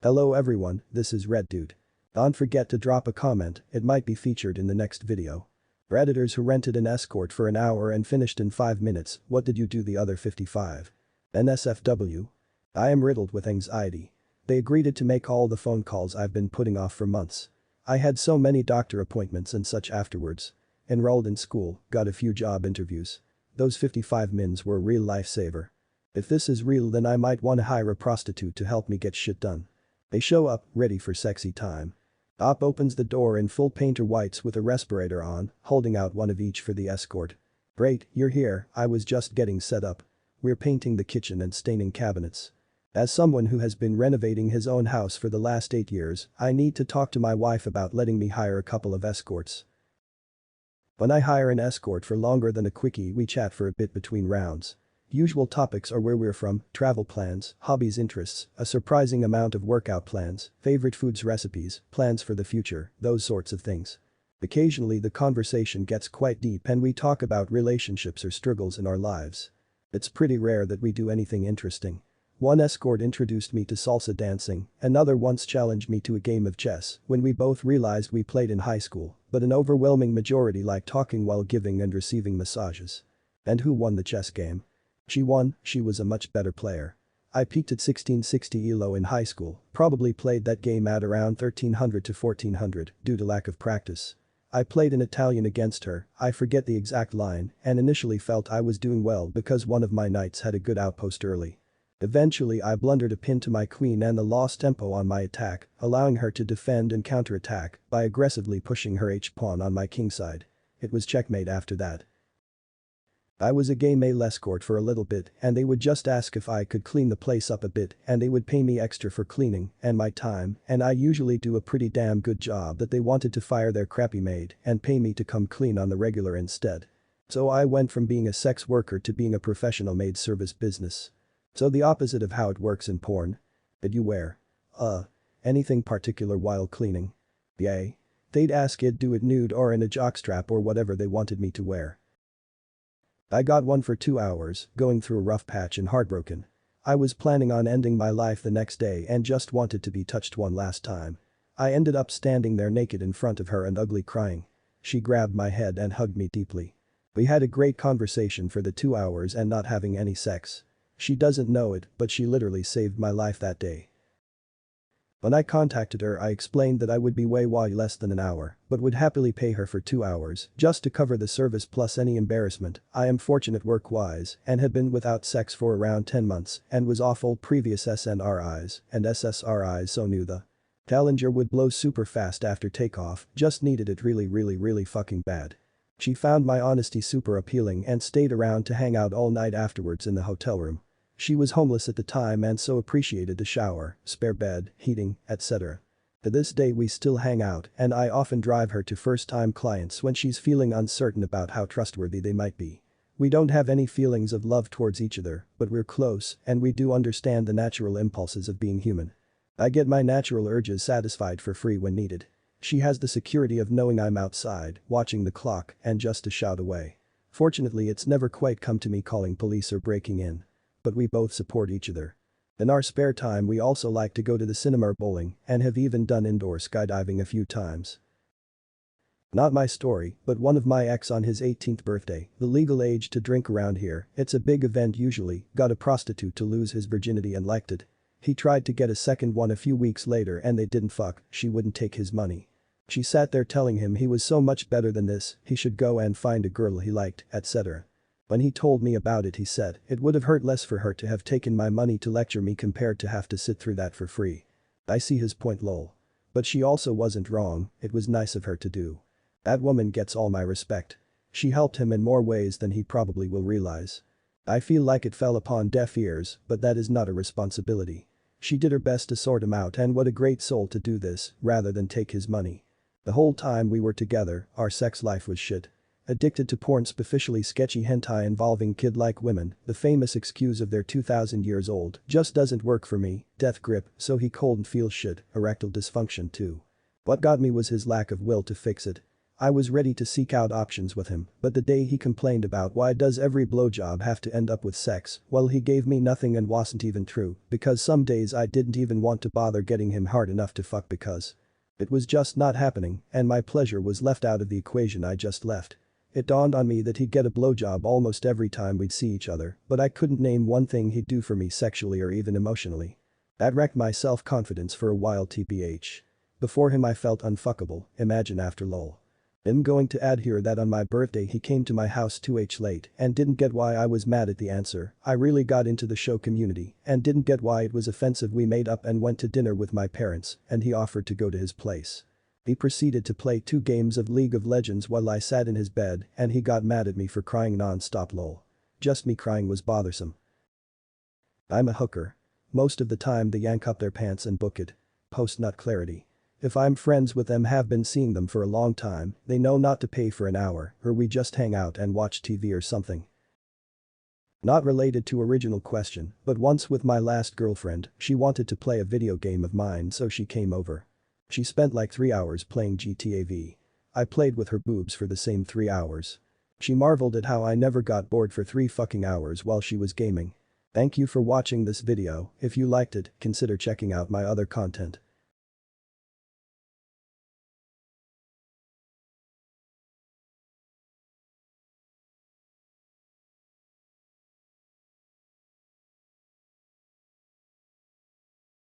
Hello everyone, this is RedDude. Don't forget to drop a comment, it might be featured in the next video. Redditors who rented an Escort for an hour and finished in 5 minutes, what did you do the other 55? NSFW? I am riddled with anxiety. They agreed to make all the phone calls I've been putting off for months. I had so many doctor appointments and such afterwards. Enrolled in school, got a few job interviews. Those 55 mins were a real lifesaver. If this is real then I might want to hire a prostitute to help me get shit done. They show up, ready for sexy time. Op opens the door in full painter whites with a respirator on, holding out one of each for the escort. Great, you're here, I was just getting set up. We're painting the kitchen and staining cabinets. As someone who has been renovating his own house for the last 8 years, I need to talk to my wife about letting me hire a couple of escorts. When I hire an escort for longer than a quickie, we chat for a bit between rounds. Usual topics are where we're from, travel plans, hobbies, interests, a surprising amount of workout plans, favorite foods, recipes, plans for the future, those sorts of things. Occasionally the conversation gets quite deep and we talk about relationships or struggles in our lives. It's pretty rare that we do anything interesting. One escort introduced me to salsa dancing, another once challenged me to a game of chess when we both realized we played in high school, but an overwhelming majority liked talking while giving and receiving massages. And who won the chess game? She won, she was a much better player. I peaked at 1660 ELO in high school, probably played that game at around 1300 to 1400 due to lack of practice. I played in Italian against her, I forget the exact line, and initially felt I was doing well because one of my knights had a good outpost early. Eventually I blundered a pin to my queen and the lost tempo on my attack, allowing her to defend and counterattack by aggressively pushing her h-pawn on my kingside. It was checkmate after that. I was a gay male escort for a little bit and they would just ask if I could clean the place up a bit and they would pay me extra for cleaning and my time and I usually do a pretty damn good job that they wanted to fire their crappy maid and pay me to come clean on the regular instead. So I went from being a sex worker to being a professional maid service business. So the opposite of how it works in porn. Did you wear anything particular while cleaning? Yay. They'd ask I'd do it nude or in a jockstrap or whatever they wanted me to wear. I got one for 2 hours, going through a rough patch and heartbroken. I was planning on ending my life the next day and just wanted to be touched one last time. I ended up standing there naked in front of her and ugly crying. She grabbed my head and hugged me deeply. We had a great conversation for the 2 hours and not having any sex. She doesn't know it, but she literally saved my life that day. When I contacted her I explained that I would be way less than an hour, but would happily pay her for 2 hours just to cover the service plus any embarrassment. I am fortunate work-wise and had been without sex for around 10 months and was off all previous SNRIs and SSRIs, so knew the Challenger would blow super fast after takeoff, just needed it really fucking bad. She found my honesty super appealing and stayed around to hang out all night afterwards in the hotel room. She was homeless at the time and so appreciated the shower, spare bed, heating, etc. To this day we still hang out and I often drive her to first-time clients when she's feeling uncertain about how trustworthy they might be. We don't have any feelings of love towards each other, but we're close and we do understand the natural impulses of being human. I get my natural urges satisfied for free when needed. She has the security of knowing I'm outside, watching the clock, and just to shout away. Fortunately it's never quite come to me calling police or breaking in. But we both support each other. In our spare time we also like to go to the cinema or bowling and have even done indoor skydiving a few times. Not my story, but one of my ex on his 18th birthday, the legal age to drink around here, it's a big event usually, got a prostitute to lose his virginity and liked it. He tried to get a second one a few weeks later and they didn't fuck, she wouldn't take his money. She sat there telling him he was so much better than this, he should go and find a girl he liked, etc. When he told me about it he said it would have hurt less for her to have taken my money to lecture me compared to have to sit through that for free. I see his point, lol. But she also wasn't wrong, it was nice of her to do. That woman gets all my respect. She helped him in more ways than he probably will realize. I feel like it fell upon deaf ears, but that is not a responsibility. She did her best to sort him out and what a great soul to do this, rather than take his money. The whole time we were together, our sex life was shit. Addicted to porn, specifically sketchy hentai involving kid-like women, the famous excuse of they're 2000 years old just doesn't work for me, death grip, so he cold and feel shit, erectile dysfunction too. What got me was his lack of will to fix it. I was ready to seek out options with him, but the day he complained about why does every blowjob have to end up with sex, well he gave me nothing and wasn't even true, because some days I didn't even want to bother getting him hard enough to fuck because it was just not happening and my pleasure was left out of the equation I just left. It dawned on me that he'd get a blowjob almost every time we'd see each other, but I couldn't name one thing he'd do for me sexually or even emotionally. That wrecked my self-confidence for a while tbh. Before him I felt unfuckable, imagine after lol. I'm going to add here that on my birthday he came to my house 2h late and didn't get why I was mad at the answer. I really got into the show community and didn't get why it was offensive. We made up and went to dinner with my parents and he offered to go to his place. He proceeded to play 2 games of League of Legends while I sat in his bed and he got mad at me for crying non-stop lol. Just me crying was bothersome. I'm a hooker. Most of the time they yank up their pants and book it. Post-nut clarity. If I'm friends with them, have been seeing them for a long time, they know not to pay for an hour or we just hang out and watch TV or something. Not related to original question, but once with my last girlfriend, she wanted to play a video game of mine so she came over. She spent like 3 hours playing GTA V. I played with her boobs for the same 3 hours. She marveled at how I never got bored for 3 fucking hours while she was gaming. Thank you for watching this video. If you liked it, consider checking out my other content.